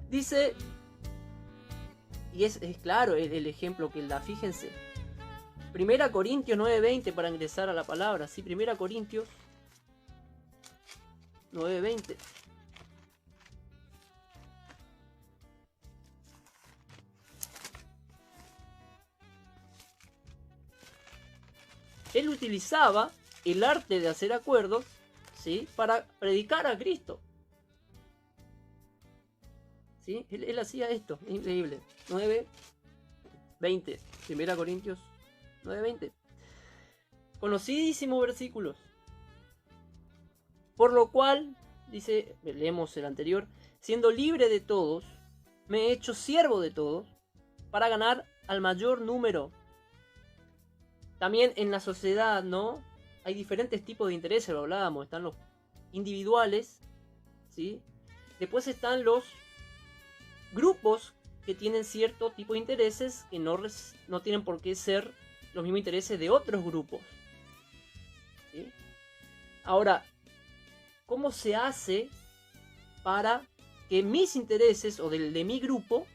Dice, y es claro el ejemplo que él da, fíjense. 1 Corintios 9:20 para ingresar a la palabra, ¿sí? 1 Corintios 9:20. Él utilizaba el arte de hacer acuerdos, ¿sí? Para predicar a Cristo. ¿Sí? Él hacía esto, increíble. 9:20. 1 Corintios 9:20. Conocidísimos versículos. Por lo cual, dice, leemos el anterior, siendo libre de todos, me he hecho siervo de todos, para ganar al mayor número. También en la sociedad, ¿no? Hay diferentes tipos de intereses, lo hablábamos. Están los individuales, ¿sí? Después están los grupos que tienen cierto tipo de intereses que no tienen por qué ser los mismos intereses de otros grupos, ¿sí? Ahora, ¿cómo se hace para que mis intereses o de mi grupo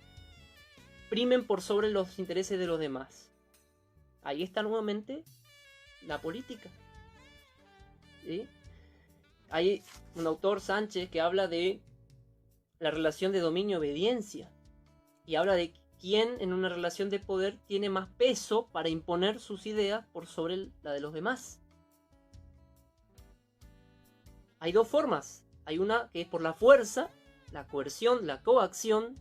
primen por sobre los intereses de los demás? Ahí está nuevamente la política, ¿sí? Hay un autor, Sánchez, que habla de la relación de dominio-obediencia y habla de quién en una relación de poder tiene más peso para imponer sus ideas por sobre la de los demás. Hay dos formas. Hay una que es por la fuerza, la coerción, la coacción,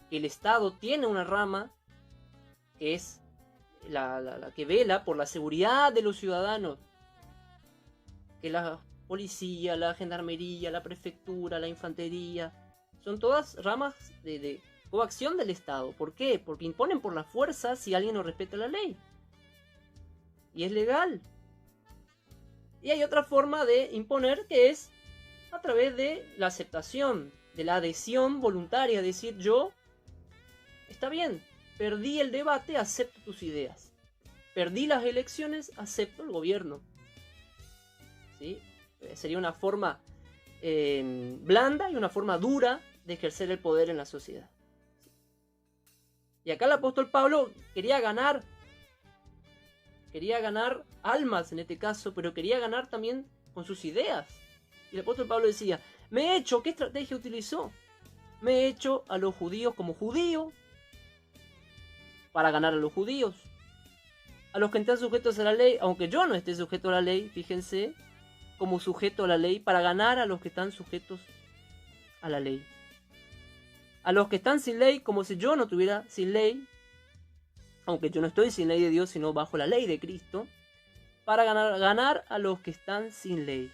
que el Estado tiene una rama que es la que vela por la seguridad de los ciudadanos, que la policía, la gendarmería, la prefectura, la infantería, son todas ramas de coacción del Estado. ¿Por qué? Porque imponen por la fuerza si alguien no respeta la ley. Y es legal. Y hay otra forma de imponer que es a través de la aceptación, de la adhesión voluntaria, es decir, yo, está bien, perdí el debate, acepto tus ideas. Perdí las elecciones, acepto el gobierno. ¿Sí? Sería una forma blanda y una forma dura de ejercer el poder en la sociedad. Y acá el apóstol Pablo quería ganar almas en este caso, pero quería ganar también con sus ideas. Y el apóstol Pablo decía, ¿qué estrategia utilizó? Me he hecho a los judíos como judío para ganar a los judíos. A los que están sujetos a la ley, aunque yo no esté sujeto a la ley, fíjense, como sujeto a la ley, para ganar a los que están sujetos a la ley. A los que están sin ley, como si yo no estuviera sin ley, aunque yo no estoy sin ley de Dios, sino bajo la ley de Cristo, para ganar a los que están sin ley.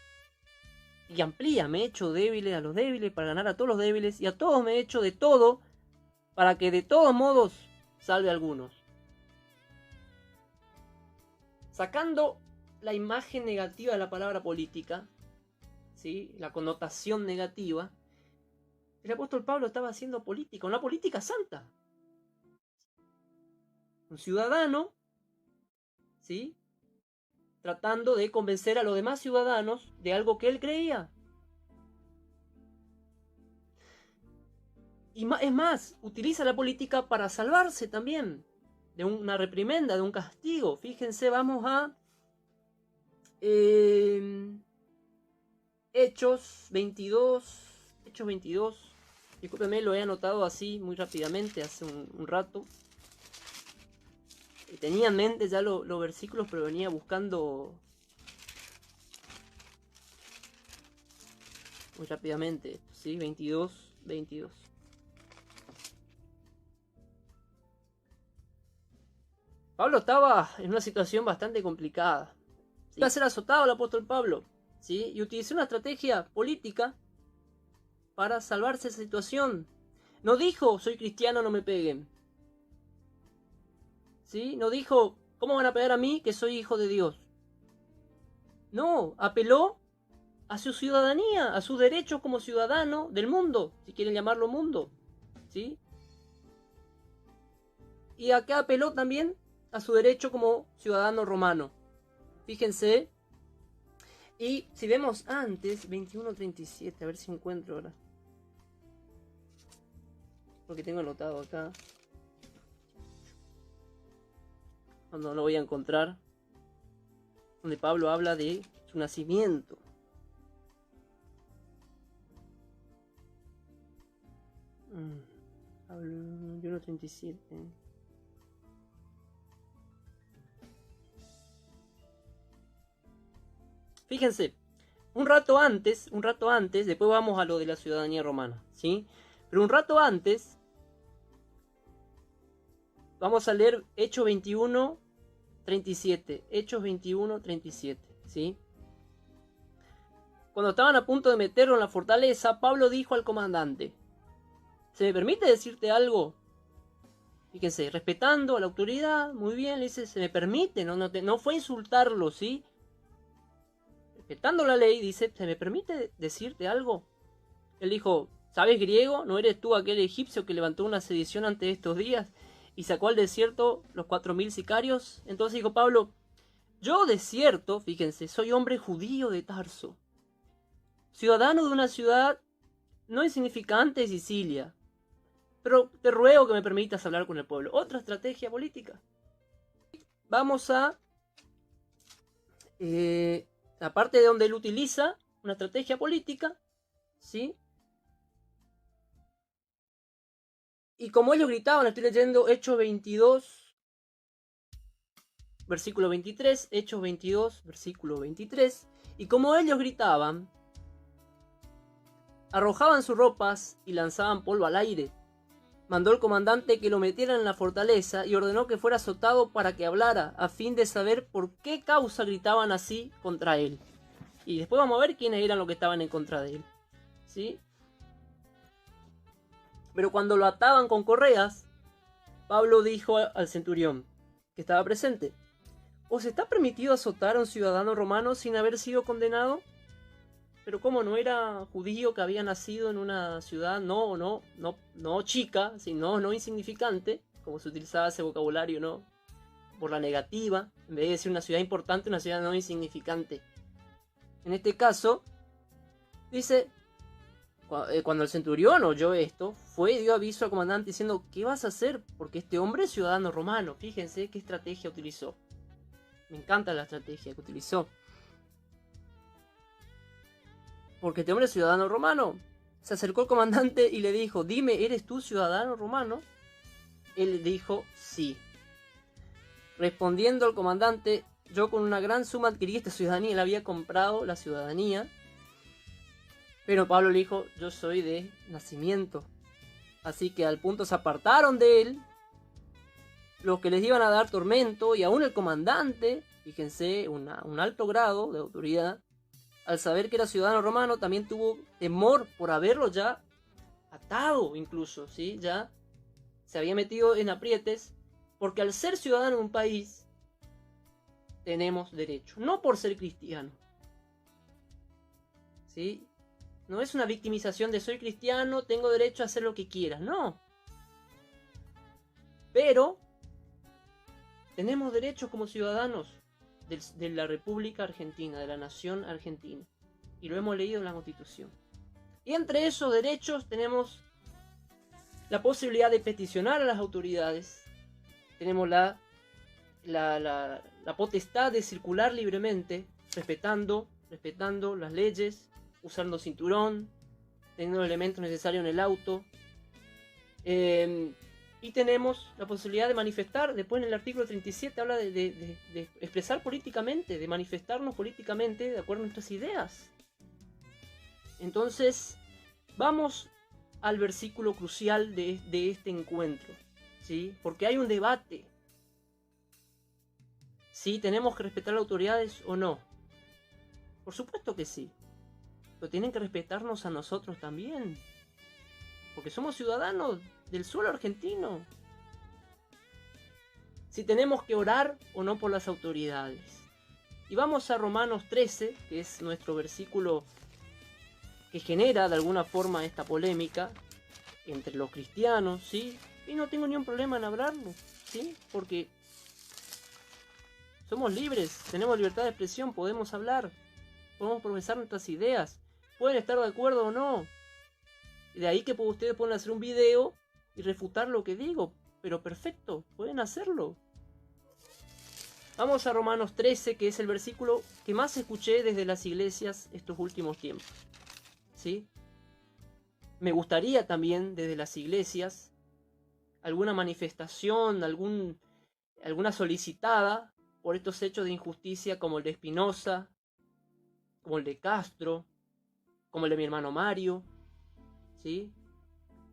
Y amplía, me he hecho débiles a los débiles para ganar a todos los débiles, y a todos me he hecho de todo, para que de todos modos salve a algunos. Sacando la imagen negativa de la palabra política, ¿sí? La connotación negativa, el apóstol Pablo estaba haciendo política, una política santa. Un ciudadano, ¿sí? Tratando de convencer a los demás ciudadanos de algo que él creía. Y es más, utiliza la política para salvarse también de una reprimenda, de un castigo. Fíjense, vamos a Hechos 22. Discúlpenme, lo he anotado así muy rápidamente hace un rato. Tenía en mente ya los versículos, pero venía buscando muy rápidamente. ¿Sí? 22. Pablo estaba en una situación bastante complicada. ¿Sí? Iba a ser azotado el apóstol Pablo, ¿sí? Y utilizó una estrategia política para salvarse de esa situación. No dijo, soy cristiano, no me peguen. ¿Sí? No dijo, ¿cómo van a pegar a mí que soy hijo de Dios? No, apeló a su ciudadanía, a sus derechos como ciudadano del mundo, si quieren llamarlo mundo, ¿sí? Y acá apeló también a su derecho como ciudadano romano. Fíjense. Y si vemos antes, 21:37, a ver si encuentro ahora. porque tengo anotado acá. No lo voy a encontrar. Donde Pablo habla de su nacimiento. Pablo 1:37. Fíjense, un rato antes, después vamos a lo de la ciudadanía romana, ¿sí? Pero un rato antes, vamos a leer Hechos 21:37. Hechos 21:37, ¿sí? Cuando estaban a punto de meterlo en la fortaleza, Pablo dijo al comandante: ¿se me permite decirte algo? Fíjense, respetando a la autoridad, muy bien, le dice, se me permite, no fue insultarlo, ¿sí? Respetando la ley, dice, ¿se me permite decirte algo? Él dijo, ¿sabes griego? ¿No eres tú aquel egipcio que levantó una sedición antes de estos días y sacó al desierto los 4000 sicarios? Entonces dijo Pablo, yo de cierto, fíjense, soy hombre judío de Tarso, ciudadano de una ciudad no insignificante de Sicilia, pero te ruego que me permitas hablar con el pueblo. Otra estrategia política. Vamos a la parte de donde él utiliza una estrategia política, ¿sí? Y como ellos gritaban, estoy leyendo Hechos 22, versículo 23, Hechos 22, versículo 23, y como ellos gritaban, arrojaban sus ropas y lanzaban polvo al aire. Mandó el comandante que lo metieran en la fortaleza y ordenó que fuera azotado para que hablara, a fin de saber por qué causa gritaban así contra él. Y después vamos a ver quiénes eran los que estaban en contra de él, ¿sí? Pero cuando lo ataban con correas, Pablo dijo al centurión, que estaba presente, ¿os está permitido azotar a un ciudadano romano sin haber sido condenado? Pero ¿cómo no era judío que había nacido en una ciudad no chica, sino no insignificante, como se utilizaba ese vocabulario, ¿no? Por la negativa, en vez de decir una ciudad importante, una ciudad no insignificante. En este caso, dice, cuando el centurión oyó esto, dio aviso al comandante diciendo, ¿qué vas a hacer? Porque este hombre es ciudadano romano. Fíjense qué estrategia utilizó. Me encanta la estrategia que utilizó. Porque este hombre es ciudadano romano. Se acercó el comandante y le dijo, dime, ¿eres tú ciudadano romano? Él dijo, sí. Respondiendo al comandante, yo con una gran suma adquirí esta ciudadanía. Él había comprado la ciudadanía. Pero Pablo le dijo, yo soy de nacimiento. Así que al punto se apartaron de él los que les iban a dar tormento, y aún el comandante, fíjense, un alto grado de autoridad, al saber que era ciudadano romano, también tuvo temor por haberlo ya atado incluso, ¿sí? Ya se había metido en aprietes, porque al ser ciudadano de un país, tenemos derecho, no por ser cristiano, ¿sí? No es una victimización de soy cristiano, tengo derecho a hacer lo que quiera, no. Pero tenemos derechos como ciudadanos de la República Argentina, de la nación argentina. Y lo hemos leído en la Constitución. Y entre esos derechos tenemos la posibilidad de peticionar a las autoridades. Tenemos la potestad de circular libremente, respetando las leyes, usando cinturón, teniendo los elementos necesarios en el auto. Y tenemos la posibilidad de manifestar. Después en el artículo 37 habla de expresar políticamente, de manifestarnos políticamente de acuerdo a nuestras ideas. Entonces, vamos al versículo crucial de este encuentro, ¿sí? Porque hay un debate. ¿Sí? ¿Tenemos que respetar a las autoridades o no? Por supuesto que sí. Pero tienen que respetarnos a nosotros también. Porque somos ciudadanos del suelo argentino. Si tenemos que orar o no por las autoridades. Y vamos a Romanos 13, que es nuestro versículo que genera de alguna forma esta polémica entre los cristianos, ¿sí? Y no tengo ningún problema en hablarlo, ¿sí? Porque somos libres, tenemos libertad de expresión, podemos hablar, podemos profesar nuestras ideas, pueden estar de acuerdo o no. De ahí que ustedes pueden hacer un video y refutar lo que digo, pero perfecto, pueden hacerlo. Vamos a Romanos 13, que es el versículo que más escuché desde las iglesias estos últimos tiempos. ¿Sí? Me gustaría también desde las iglesias alguna manifestación, alguna solicitada por estos hechos de injusticia como el de Espinosa, como el de Castro, como el de mi hermano Mario, ¿sí?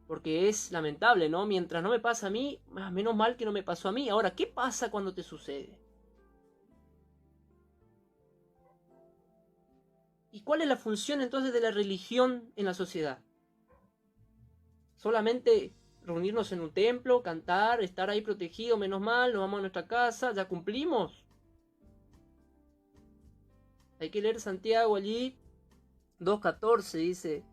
Porque es lamentable, ¿no? Mientras no me pasa a mí, menos mal que no me pasó a mí. Ahora, ¿qué pasa cuando te sucede? ¿Y cuál es la función entonces de la religión en la sociedad? Solamente reunirnos en un templo, cantar, estar ahí protegido, menos mal, nos vamos a nuestra casa, ya cumplimos. Hay que leer Santiago allí, 2.14 dice,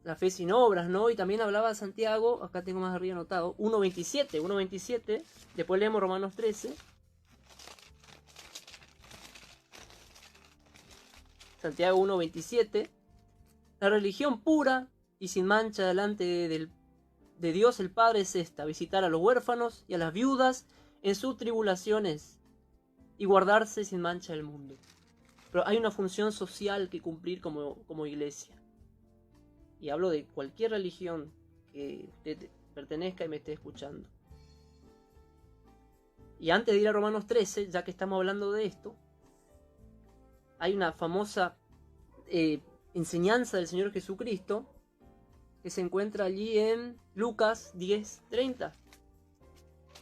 la fe sin obras, ¿no? Y también hablaba Santiago, acá tengo más arriba anotado, 1.27, después leemos Romanos 13. Santiago 1.27, la religión pura y sin mancha delante de Dios el Padre es esta: visitar a los huérfanos y a las viudas en sus tribulaciones y guardarse sin mancha del mundo. Pero hay una función social que cumplir como iglesia. Y hablo de cualquier religión que usted pertenezca y me esté escuchando. Y antes de ir a Romanos 13, ya que estamos hablando de esto, hay una famosa enseñanza del Señor Jesucristo que se encuentra allí en Lucas 10.30.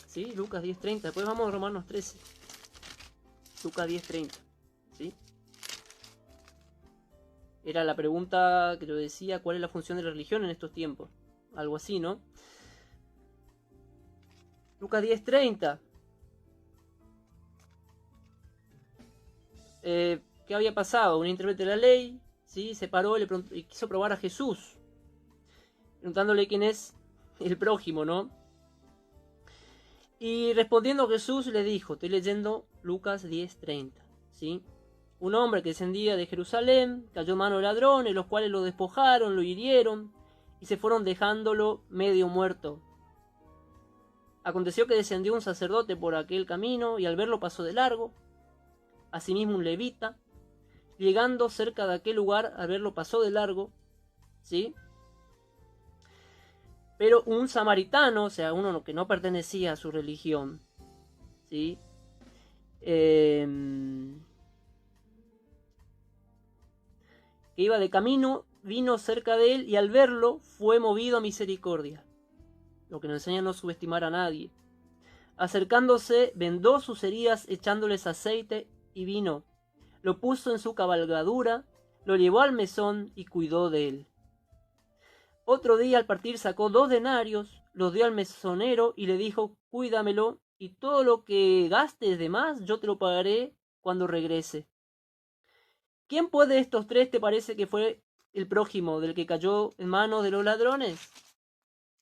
¿Sí? Lucas 10.30. Después vamos a Romanos 13. Lucas 10.30. ¿Sí? Era la pregunta que yo decía, ¿cuál es la función de la religión en estos tiempos? Algo así, ¿no? Lucas 10.30. ¿Qué había pasado? Un intérprete de la ley, ¿sí? Se paró y quiso probar a Jesús, preguntándole quién es el prójimo, ¿no? Y respondiendo Jesús le dijo, estoy leyendo Lucas 10.30, ¿sí? Un hombre que descendía de Jerusalén cayó en manos de ladrones, los cuales lo despojaron, lo hirieron y se fueron dejándolo medio muerto. Aconteció que descendió un sacerdote por aquel camino y al verlo pasó de largo. Asimismo un levita, llegando cerca de aquel lugar, al verlo pasó de largo, ¿sí? Pero un samaritano, o sea, uno que no pertenecía a su religión, ¿sí? Que iba de camino, vino cerca de él y al verlo fue movido a misericordia. Lo que nos enseña a no subestimar a nadie. Acercándose, vendó sus heridas echándoles aceite y vino. Lo puso en su cabalgadura, lo llevó al mesón y cuidó de él. Otro día al partir sacó 2 denarios, los dio al mesonero y le dijo, cuídamelo y todo lo que gastes de más yo te lo pagaré cuando regrese. ¿Quién pues de estos 3 te parece que fue el prójimo del que cayó en manos de los ladrones?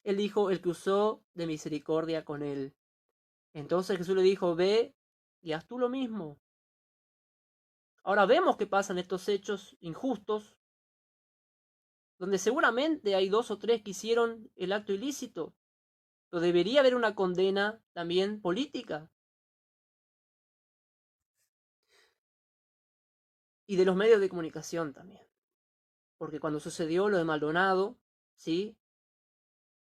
Él dijo, el que usó de misericordia con él. Entonces Jesús le dijo, ve y haz tú lo mismo. Ahora vemos que pasan estos hechos injustos, donde seguramente hay 2 o 3 que hicieron el acto ilícito, pero debería haber una condena también política. Y de los medios de comunicación también. Porque cuando sucedió lo de Maldonado, ¿sí?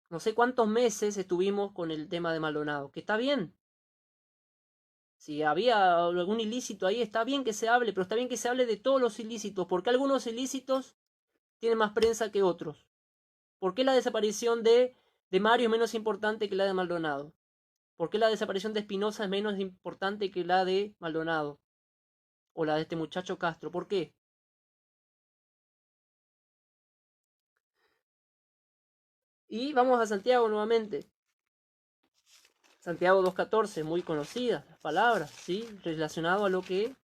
No sé cuántos meses estuvimos con el tema de Maldonado, que está bien. Si había algún ilícito ahí, está bien que se hable, pero está bien que se hable de todos los ilícitos, porque algunos ilícitos tienen más prensa que otros. ¿Por qué la desaparición de Mario es menos importante que la de Maldonado? ¿Por qué la desaparición de Espinosa es menos importante que la de Maldonado? O la de este muchacho Castro. ¿Por qué? Y vamos a Santiago nuevamente. Santiago 2.14, muy conocidas las palabras, ¿sí? Relacionado a lo que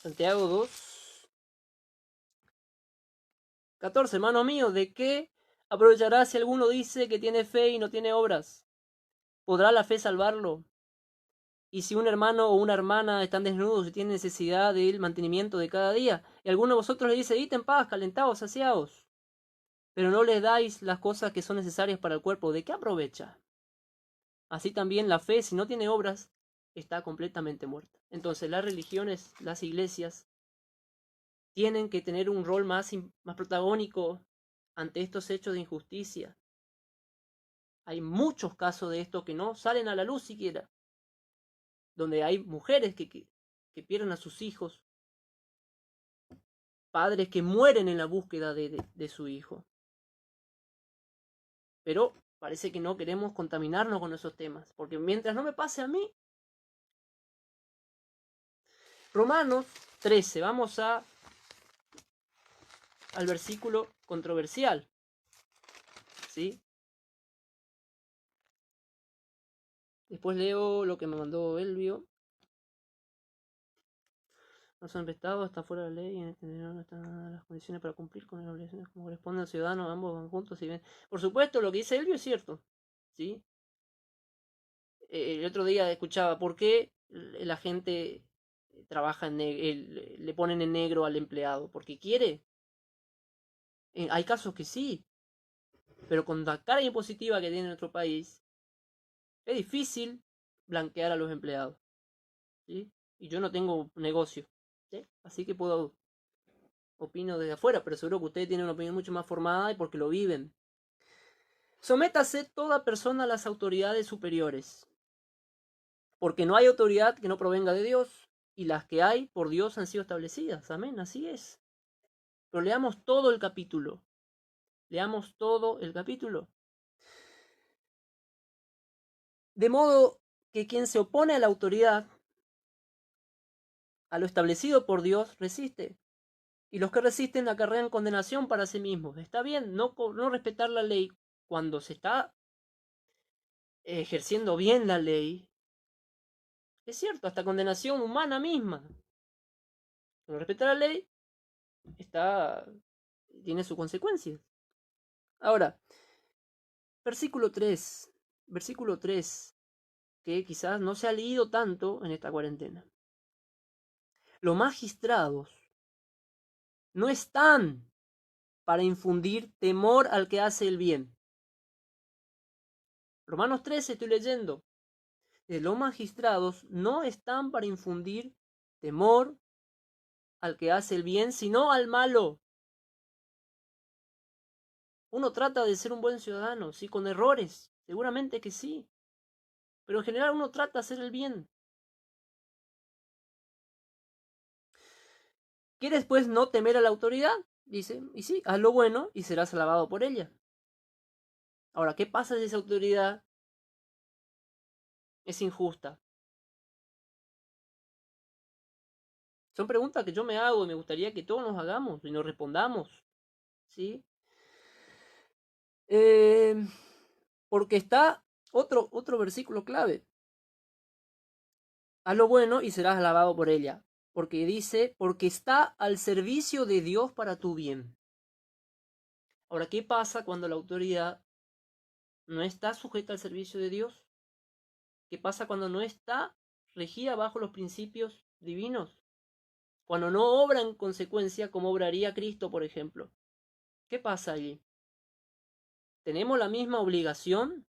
Santiago 2.14, hermano mío, ¿de qué aprovechará si alguno dice que tiene fe y no tiene obras? ¿Podrá la fe salvarlo? Y si un hermano o una hermana están desnudos y tienen necesidad del mantenimiento de cada día, y alguno de vosotros le dice, id en paz, calentaos, saciaos, pero no les dais las cosas que son necesarias para el cuerpo, ¿de qué aprovecha? Así también la fe, si no tiene obras, está completamente muerta. Entonces las religiones, las iglesias, tienen que tener un rol más protagónico ante estos hechos de injusticia. Hay muchos casos de esto que no salen a la luz siquiera, donde hay mujeres que pierden a sus hijos, padres que mueren en la búsqueda de su hijo. Pero parece que no queremos contaminarnos con esos temas, porque mientras no me pase a mí. Romanos 13, vamos al versículo controversial, ¿sí? Después leo lo que me mandó Elvio. No son prestados, está fuera de la ley y no están las condiciones para cumplir con las obligaciones como corresponde al ciudadano, ambos van juntos y ven. Por supuesto, lo que dice Elvio es cierto, ¿sí? El otro día escuchaba por qué la gente trabaja le ponen en negro al empleado, porque quiere. Hay casos que sí, pero con la carga impositiva que tiene nuestro país, es difícil blanquear a los empleados, ¿sí? Y yo no tengo negocio, ¿sí? Así que opino desde afuera, pero seguro que ustedes tienen una opinión mucho más formada y porque lo viven. Sométase toda persona a las autoridades superiores, porque no hay autoridad que no provenga de Dios, y las que hay por Dios han sido establecidas. Amén, así es. Pero leamos todo el capítulo. Leamos todo el capítulo. De modo que quien se opone a la autoridad, a lo establecido por Dios, resiste. Y los que resisten acarrean condenación para sí mismos. Está bien no respetar la ley cuando se está ejerciendo bien la ley. Es cierto, hasta condenación humana misma. No respetar la ley tiene sus consecuencias. Ahora, versículo 3, que quizás no se ha leído tanto en esta cuarentena. Los magistrados no están para infundir temor al que hace el bien. Romanos 13 estoy leyendo. Los magistrados no están para infundir temor al que hace el bien, sino al malo. Uno trata de ser un buen ciudadano, sí, con errores, seguramente que sí, pero en general uno trata de hacer el bien. ¿Quieres pues no temer a la autoridad? Dice, y sí, haz lo bueno y serás alabado por ella. Ahora, ¿qué pasa si esa autoridad es injusta? Son preguntas que yo me hago y me gustaría que todos nos hagamos y nos respondamos, ¿sí? Porque está otro versículo clave. Haz lo bueno y serás alabado por ella. Porque dice, porque está al servicio de Dios para tu bien. Ahora, ¿qué pasa cuando la autoridad no está sujeta al servicio de Dios? ¿Qué pasa cuando no está regida bajo los principios divinos? Cuando no obra en consecuencia como obraría Cristo, por ejemplo. ¿Qué pasa allí? ¿Tenemos la misma obligación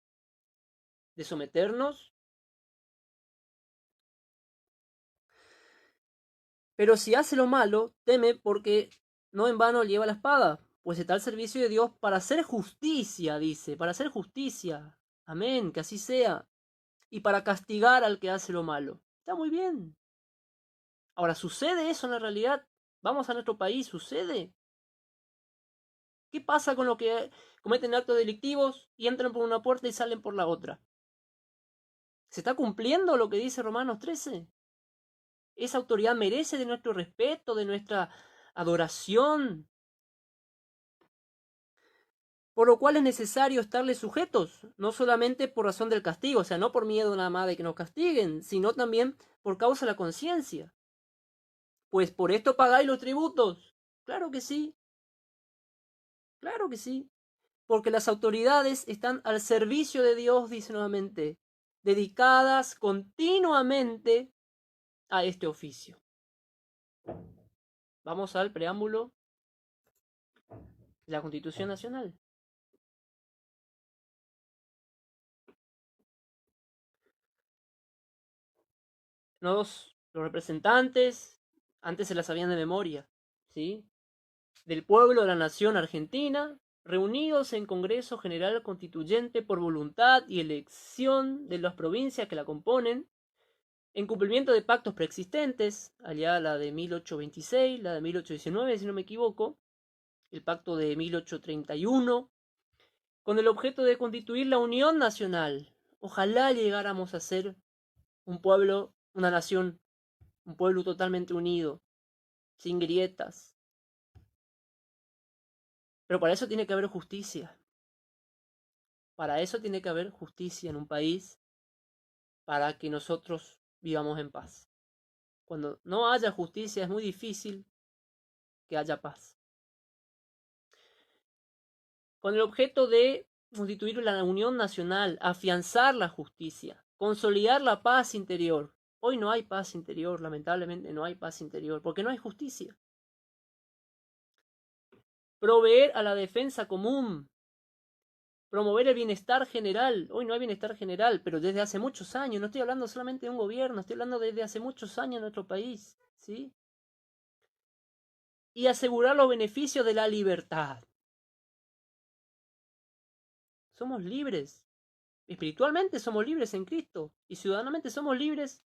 de someternos? Pero si hace lo malo, teme porque no en vano lleva la espada, pues está al servicio de Dios para hacer justicia, dice, para hacer justicia. Amén, que así sea. Y para castigar al que hace lo malo. Está muy bien. Ahora, ¿sucede eso en la realidad? Vamos a nuestro país, ¿sucede? ¿Qué pasa con los que cometen actos delictivos y entran por una puerta y salen por la otra? ¿Se está cumpliendo lo que dice Romanos 13? Esa autoridad merece de nuestro respeto, de nuestra adoración. Por lo cual es necesario estarle sujetos, no solamente por razón del castigo, o sea, no por miedo nada más de que nos castiguen, sino también por causa de la conciencia. Pues por esto pagáis los tributos. Claro que sí. Claro que sí. Porque las autoridades están al servicio de Dios, dice nuevamente. dedicadas continuamente a este oficio. Vamos al preámbulo de la Constitución Nacional. Los representantes antes se las sabían de memoria, ¿sí? Del pueblo de la nación argentina, reunidos en Congreso General Constituyente por voluntad y elección de las provincias que la componen, en cumplimiento de pactos preexistentes, allá la de 1826, la de 1819, si no me equivoco, el pacto de 1831, con el objeto de constituir la Unión Nacional. Ojalá llegáramos a ser un pueblo, una nación, un pueblo totalmente unido, sin grietas. Pero para eso tiene que haber justicia. Para eso tiene que haber justicia en un país, para que nosotros vivamos en paz. Cuando no haya justicia es muy difícil que haya paz. Con el objeto de constituir la unión nacional, afianzar la justicia, consolidar la paz interior. Hoy no hay paz interior, lamentablemente no hay paz interior, porque no hay justicia. Proveer a la defensa común, promover el bienestar general. Hoy no hay bienestar general, pero desde hace muchos años. No estoy hablando solamente de un gobierno, estoy hablando desde hace muchos años en nuestro país, ¿sí? Y asegurar los beneficios de la libertad. Somos libres. Espiritualmente somos libres en Cristo y ciudadanamente somos libres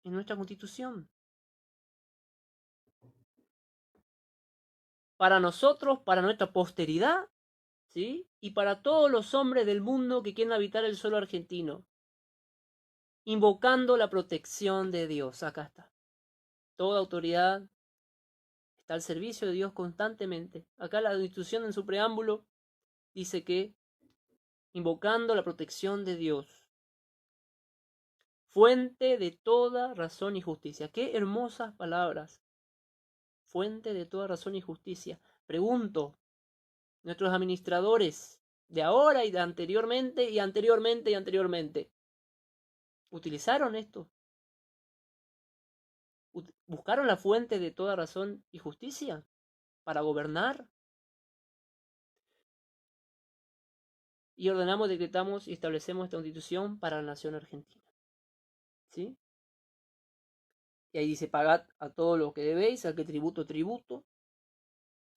en nuestra Constitución. Para nosotros, para nuestra posteridad, ¿sí? Y para todos los hombres del mundo que quieren habitar el suelo argentino, invocando la protección de Dios. Acá está. Toda autoridad está al servicio de Dios constantemente. Acá la Constitución en su preámbulo dice que invocando la protección de Dios, fuente de toda razón y justicia. Qué hermosas palabras. Fuente de toda razón y justicia. Pregunto, nuestros administradores de ahora y de anteriormente y anteriormente y anteriormente, ¿utilizaron esto? ¿Buscaron la fuente de toda razón y justicia para gobernar? Y ordenamos, decretamos y establecemos esta constitución para la nación argentina. ¿Sí? Y ahí dice, pagad a todo lo que debéis, al que tributo, tributo,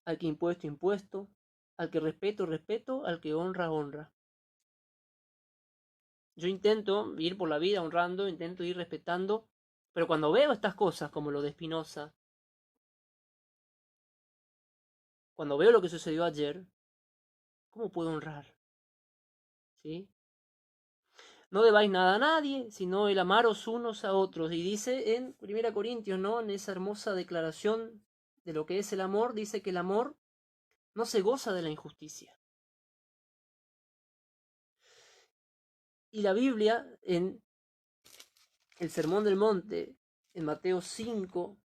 al que impuesto, impuesto, al que respeto, respeto, al que honra, honra. Yo intento ir por la vida honrando, intento ir respetando, pero cuando veo estas cosas, como lo de Spinoza, cuando veo lo que sucedió ayer, ¿cómo puedo honrar? ¿Sí? No debáis nada a nadie, sino el amaros unos a otros. Y dice en 1 Corintios, ¿no? En esa hermosa declaración de lo que es el amor, dice que el amor no se goza de la injusticia. Y la Biblia, en el Sermón del Monte, en Mateo 5,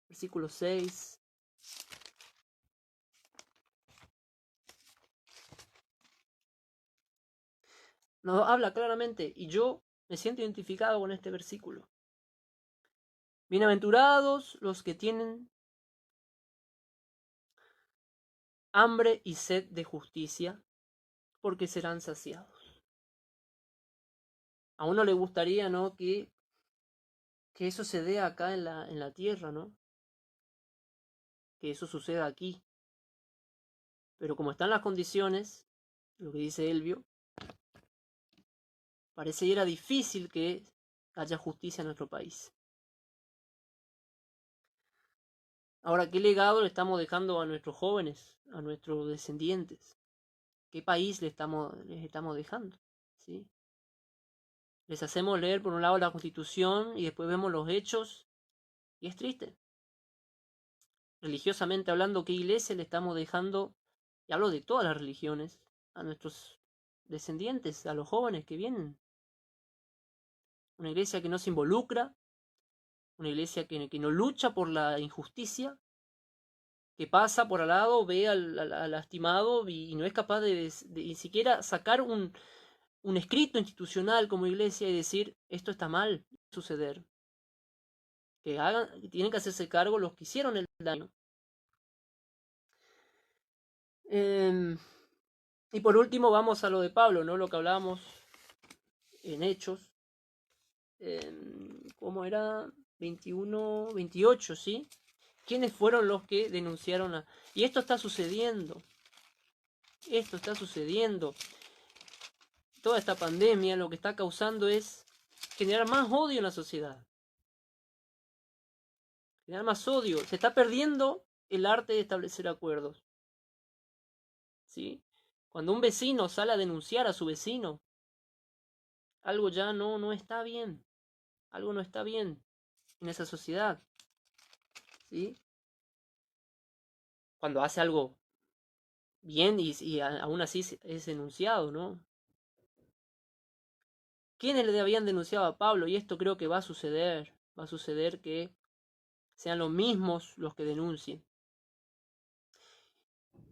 versículo 6, nos habla claramente, y yo me siento identificado con este versículo. Bienaventurados los que tienen hambre y sed de justicia, porque serán saciados. A uno le gustaría, ¿no?, que eso se dé acá en la tierra, ¿no? Que eso suceda aquí. Pero como están las condiciones, lo que dice Elvio, pareciera difícil que haya justicia en nuestro país. Ahora, ¿qué legado le estamos dejando a nuestros jóvenes, a nuestros descendientes? ¿Qué país les estamos dejando? ¿Sí? Les hacemos leer por un lado la Constitución y después vemos los hechos y es triste. Religiosamente hablando, ¿qué iglesia le estamos dejando? Y hablo de todas las religiones, a nuestros descendientes, a los jóvenes que vienen. Una iglesia que no se involucra, una iglesia que no lucha por la injusticia, que pasa por al lado, ve al lastimado y no es capaz de ni siquiera sacar un escrito institucional como iglesia y decir esto está mal suceder. Que tienen que hacerse cargo los que hicieron el daño. Y por último vamos a lo de Pablo, ¿no? Lo que hablábamos en Hechos. ¿Cómo era? 21, 28, ¿sí? ¿Quiénes fueron los que denunciaron a...? Y esto está sucediendo. Esto está sucediendo. Toda esta pandemia lo que está causando es generar más odio en la sociedad. Generar más odio. Se está perdiendo el arte de establecer acuerdos. ¿Sí? Cuando un vecino sale a denunciar a su vecino, algo ya no está bien. Algo no está bien en esa sociedad. ¿Sí? Cuando hace algo bien y aún así es denunciado, ¿no? ¿Quiénes le habían denunciado a Pablo? Y esto creo que va a suceder. Va a suceder que sean los mismos los que denuncien.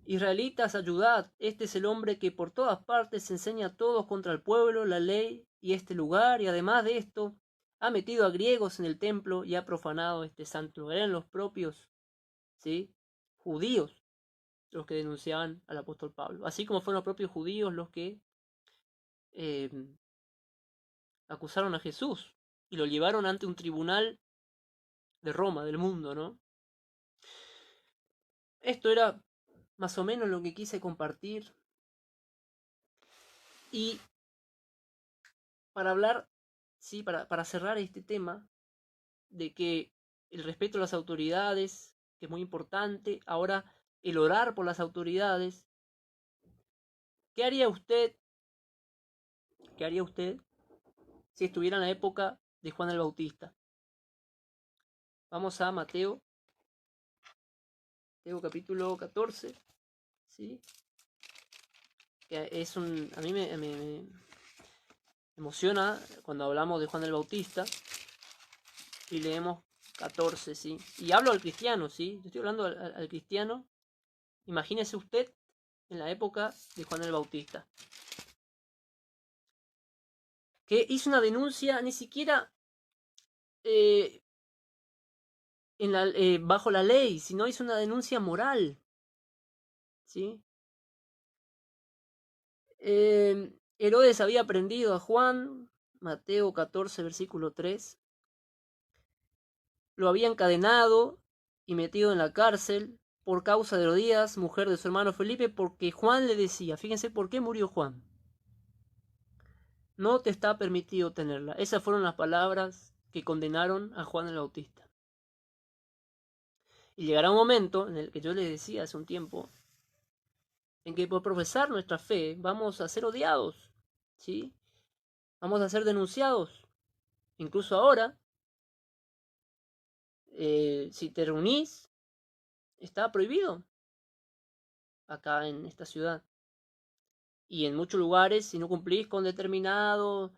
Israelitas, ayudad. Este es el hombre que por todas partes enseña a todos contra el pueblo, la ley y este lugar. Y además de esto, ha metido a griegos en el templo y ha profanado este santo lugar. Eran los propios, ¿sí?, judíos los que denunciaban al apóstol Pablo. Así como fueron los propios judíos los que acusaron a Jesús y lo llevaron ante un tribunal de Roma, del mundo, ¿no? Esto era más o menos lo que quise compartir. Y para hablar, sí, para cerrar este tema de que el respeto a las autoridades, que es muy importante, ahora el orar por las autoridades. ¿Qué haría usted? ¿Qué haría usted si estuviera en la época de Juan el Bautista? Vamos a Mateo capítulo 14, ¿sí? Que es a mí me emociona cuando hablamos de Juan el Bautista y leemos 14, ¿sí? Y hablo al cristiano, ¿sí? Yo estoy hablando al cristiano. Imagínese usted en la época de Juan el Bautista, que hizo una denuncia ni siquiera bajo la ley, sino hizo una denuncia moral, ¿sí? Herodes había prendido a Juan, Mateo 14, versículo 3. Lo había encadenado y metido en la cárcel por causa de Herodías, mujer de su hermano Felipe, porque Juan le decía, fíjense por qué murió Juan. No te está permitido tenerla. Esas fueron las palabras que condenaron a Juan el Bautista. Y llegará un momento en el que yo les decía hace un tiempo, en que por profesar nuestra fe vamos a ser odiados, ¿sí? Vamos a ser denunciados. Incluso ahora, si te reunís, está prohibido acá en esta ciudad. Y en muchos lugares, si no cumplís con determinado,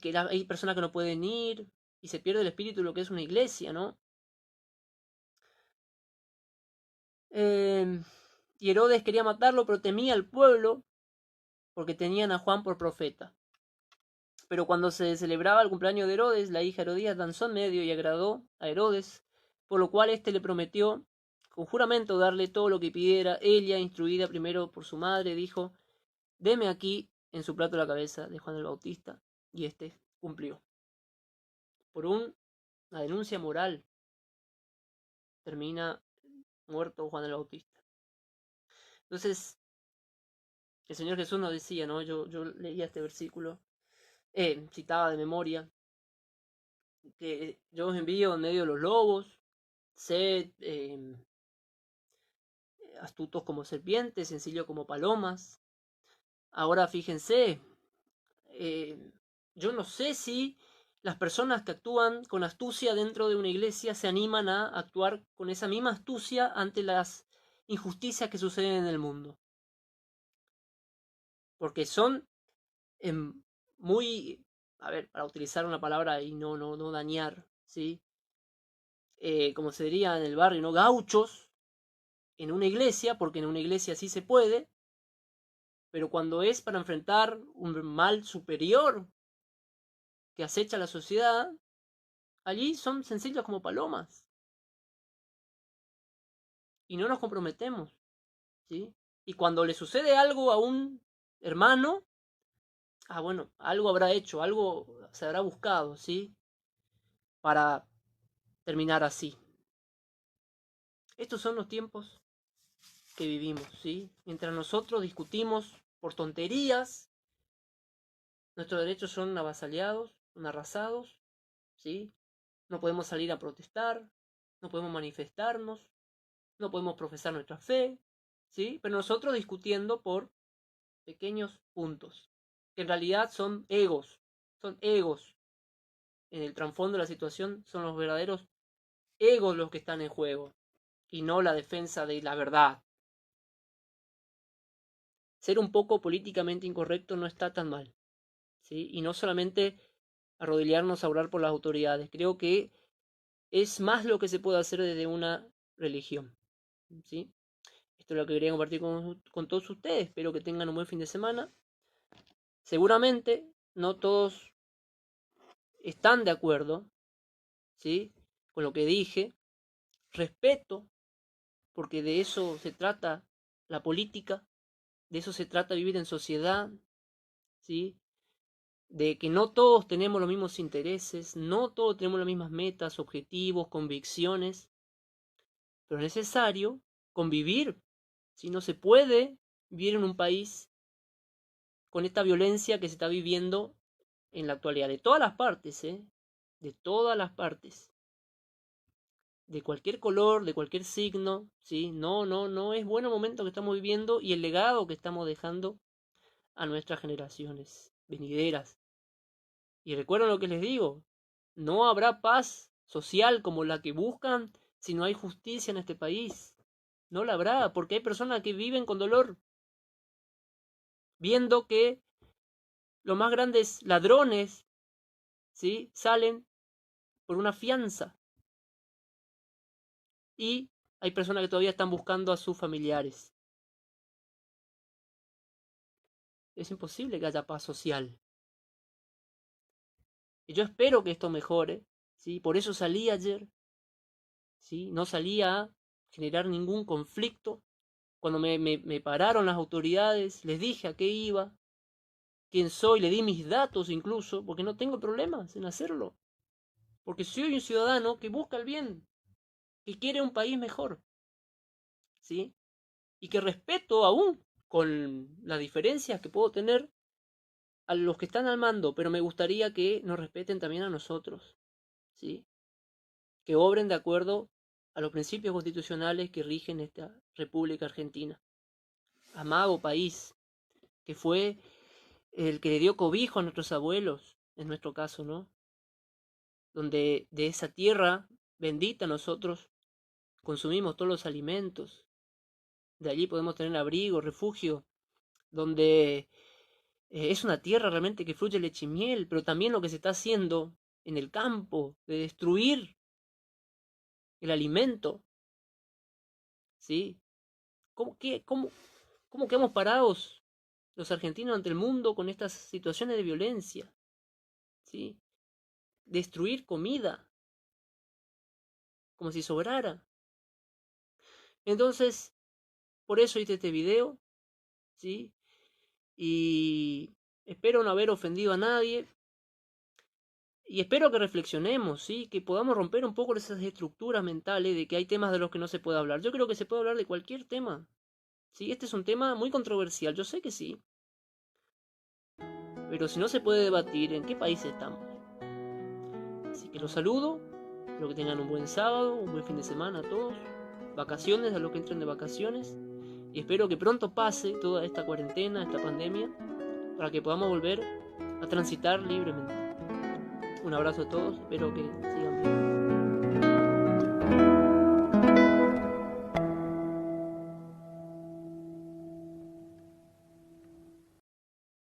que hay personas que no pueden ir, y se pierde el espíritu de lo que es una iglesia, ¿no? Y Herodes quería matarlo, pero temía al pueblo, porque tenían a Juan por profeta. Pero cuando se celebraba el cumpleaños de Herodes, la hija Herodías danzó en medio y agradó a Herodes, por lo cual éste le prometió con juramento darle todo lo que pidiera. Ella, instruida primero por su madre, dijo, deme aquí en su plato la cabeza de Juan el Bautista, y éste cumplió. Por una denuncia moral termina muerto Juan el Bautista. Entonces, el Señor Jesús nos decía, ¿no? Yo leía este versículo, citaba de memoria, que yo os envío en medio de los lobos, sed astutos como serpientes, sencillos como palomas. Ahora fíjense, yo no sé si las personas que actúan con astucia dentro de una iglesia se animan a actuar con esa misma astucia ante las injusticias que suceden en el mundo. Porque son muy, a ver, para utilizar una palabra y no dañar, ¿sí? Como se diría en el barrio, ¿no? Gauchos, en una iglesia, porque en una iglesia sí se puede, pero cuando es para enfrentar un mal superior que acecha a la sociedad, allí son sencillos como palomas. Y no nos comprometemos, ¿sí? Y cuando le sucede algo a un hermano, bueno, algo habrá hecho, algo se habrá buscado, ¿sí? Para terminar así. Estos son los tiempos que vivimos, ¿sí? Mientras nosotros discutimos por tonterías, nuestros derechos son avasalados, son arrasados, ¿sí? No podemos salir a protestar, no podemos manifestarnos, no podemos profesar nuestra fe, ¿sí? Pero nosotros discutiendo por pequeños puntos, que en realidad son egos. En el trasfondo de la situación son los verdaderos egos los que están en juego, y no la defensa de la verdad. Ser un poco políticamente incorrecto no está tan mal, ¿sí? Y no solamente arrodillarnos a orar por las autoridades. Creo que es más lo que se puede hacer desde una religión, ¿sí? Esto es lo que quería compartir con todos ustedes. Espero que tengan un buen fin de semana. Seguramente no todos están de acuerdo, ¿sí?, con lo que dije. Respeto, porque de eso se trata la política, de eso se trata vivir en sociedad, ¿sí? De que no todos tenemos los mismos intereses, no todos tenemos las mismas metas, objetivos, convicciones, pero es necesario convivir. Si no se puede vivir en un país con esta violencia que se está viviendo en la actualidad, de todas las partes, de todas las partes, de cualquier color, de cualquier signo, ¿sí? No es bueno el momento que estamos viviendo y el legado que estamos dejando a nuestras generaciones venideras. Y recuerden lo que les digo, no habrá paz social como la que buscan si no hay justicia en este país. No la habrá, porque hay personas que viven con dolor, viendo que los más grandes ladrones, ¿sí?, salen por una fianza. Y hay personas que todavía están buscando a sus familiares. Es imposible que haya paz social. Y yo espero que esto mejore, ¿sí? Por eso salí ayer, ¿sí? No salí a generar ningún conflicto. Cuando me pararon las autoridades, les dije a qué iba, quién soy, le di mis datos incluso, porque no tengo problemas en hacerlo. Porque soy un ciudadano que busca el bien, que quiere un país mejor, ¿sí? Y que respeto aún con las diferencias que puedo tener a los que están al mando, pero me gustaría que nos respeten también a nosotros, ¿sí? Que obren de acuerdo a los principios constitucionales que rigen esta República Argentina. Amado país, que fue el que le dio cobijo a nuestros abuelos, en nuestro caso, ¿no? Donde de esa tierra bendita nosotros consumimos todos los alimentos. De allí podemos tener abrigo, refugio, donde es una tierra realmente que fluye leche y miel, pero también lo que se está haciendo en el campo, de destruir el alimento, ¿sí? ¿Cómo quedamos parados los argentinos ante el mundo con estas situaciones de violencia? ¿Sí? Destruir comida, como si sobrara. Entonces, por eso hice este video, ¿sí? Y espero no haber ofendido a nadie. Y espero que reflexionemos, ¿sí? Que podamos romper un poco esas estructuras mentales de que hay temas de los que no se puede hablar. Yo creo que se puede hablar de cualquier tema, ¿sí? Este es un tema muy controversial, yo sé que sí. Pero si no se puede debatir, ¿en qué país estamos? Así que los saludo, espero que tengan un buen sábado, un buen fin de semana a todos, vacaciones a los que entren de vacaciones, y espero que pronto pase toda esta cuarentena, esta pandemia, para que podamos volver a transitar libremente. Un abrazo a todos, espero que sigan bien.